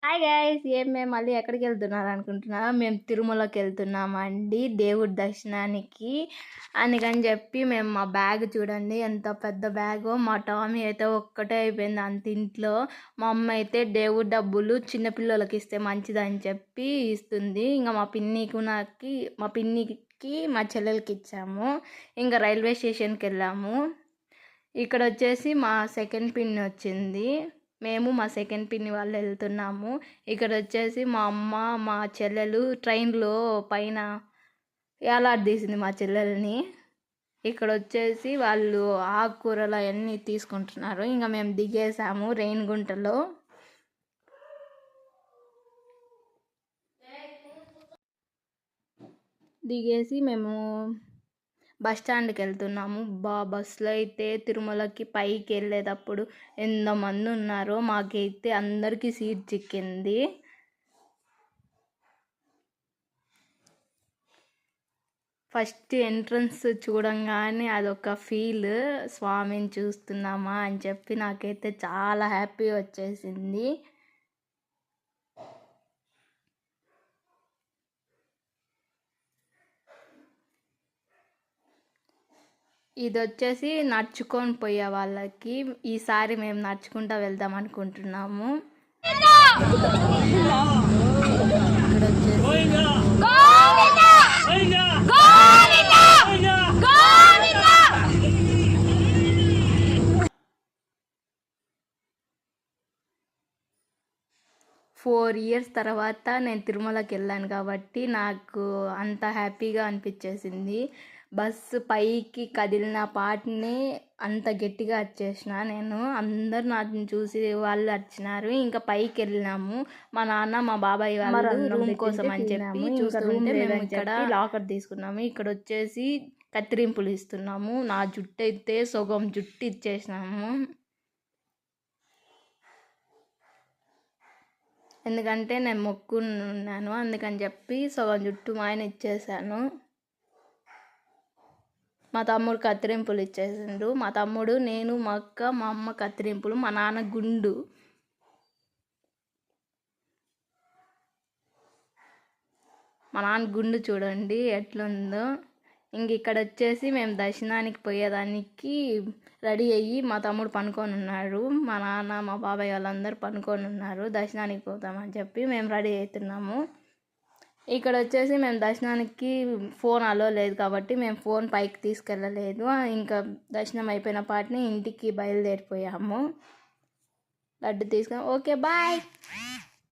Hi guys! మేము మళ్ళీ ఎక్కడికెళ్తున్నారనుకుంటున్నారా? మేము తిరుమలకెళ్తున్నామండి దేవుడి దర్శనానికి. అందుకని చెప్పి మేము మా బ్యాగ్ చూడండి ఎంత పెద్ద బ్యాగో. మా టామీ అయితే ఒక్కటే అయిపోయింది అంత ఇంట్లో. మా అమ్మ అయితే దేవుడి డబ్బులు చిన్నపిల్లలకి ఇస్తే మంచిదని చెప్పి ఇస్తుంది. ఇంకా మా పిన్నికి మా చెల్లెలకి ఇచ్చాము. ఇంకా రైల్వే స్టేషన్కి వెళ్ళాము. ఇక్కడ వచ్చేసి మా సెకండ్ పిన్ వచ్చింది. మేము మా సెకండ్ పిన్ని వాళ్ళు వెళ్తున్నాము. ఇక్కడ వచ్చేసి మా అమ్మ మా చెల్లెలు ట్రైన్లో పైన ఏలాడదీసింది మా చెల్లెల్ని. ఇక్కడ వచ్చేసి వాళ్ళు ఆకుకూరలు అవన్నీ తీసుకుంటున్నారు. ఇంకా మేము దిగేసాము రేణిగుంటలో. దిగేసి మేము బస్ స్టాండ్కి వెళ్తున్నాము. బస్సులో అయితే తిరుమలకి పైకి వెళ్ళేటప్పుడు ఎంతమంది ఉన్నారో మాకైతే అందరికీ సీట్ చిక్కింది. ఫస్ట్ ఎంట్రన్స్ చూడంగానే అదొక ఫీల్, స్వామిని చూస్తున్నామా అని చెప్పి నాకైతే చాలా హ్యాపీ వచ్చేసింది. ఇది వచ్చేసి నడుచుకొని పోయే వాళ్ళకి. ఈసారి మేము నడుచుకుంటూ వెళ్దాం అనుకుంటున్నాము. ఇక్కడ వచ్చేసి 4 years తర్వాత నేను తిరుమలకి వెళ్ళాను కాబట్టి నాకు అంత హ్యాపీగా అనిపించేసింది. బస్సు పైకి కదిలిన పాటనే అంత గట్టిగా అరిచేసిన నేను. అందరు నాని చూసి వాళ్ళు అరిచినారు. ఇంకా పైకి వెళ్ళినాము. మా నాన్న మా బాబాయ్ వాళ్ళు రూమ్ కోసం అని చెప్పి చూస్తుంటే మేము ఇక్కడ లాకర్ తీసుకున్నాము. ఇక్కడ వచ్చేసి కత్తిరింపులు ఇస్తున్నాము. నా జుట్టు అయితే సగం జుట్టు ఇచ్చేసినాము. ఎందుకంటే నేను మొక్కున్నాను అందుకని చెప్పి సగం జుట్టు మా ఆయన ఇచ్చేసాను. మా తమ్ముడు కత్తిరింపులు ఇచ్చేసిండు. మా తమ్ముడు, నేను, మా అక్క, మా అమ్మ కత్తిరింపులు, మా నాన్న గుండు. మా నాన్న గుండు చూడండి ఎట్లుందో. ఇంక ఇక్కడ వచ్చేసి మేము దర్శనానికి పోయేదానికి రెడీ అయ్యి మా తమ్ముడు పనుకొని ఉన్నాడు. మా నాన్న మా బాబాయ్ వాళ్ళందరూ పనుకొని ఉన్నారు. దర్శనానికి పోతామని చెప్పి మేము రెడీ అవుతున్నాము. ఇక్కడ వచ్చేసి మేము దర్శనానికి ఫోన్ అలో లేదు కాబట్టి మేము ఫోన్ పైకి తీసుకెళ్ళలేదు. ఇంకా దర్శనం అయిపోయిన పాటిని ఇంటికి బయలుదేరిపోయాము. లడ్డు తీసుకొని ఓకే బాయ్.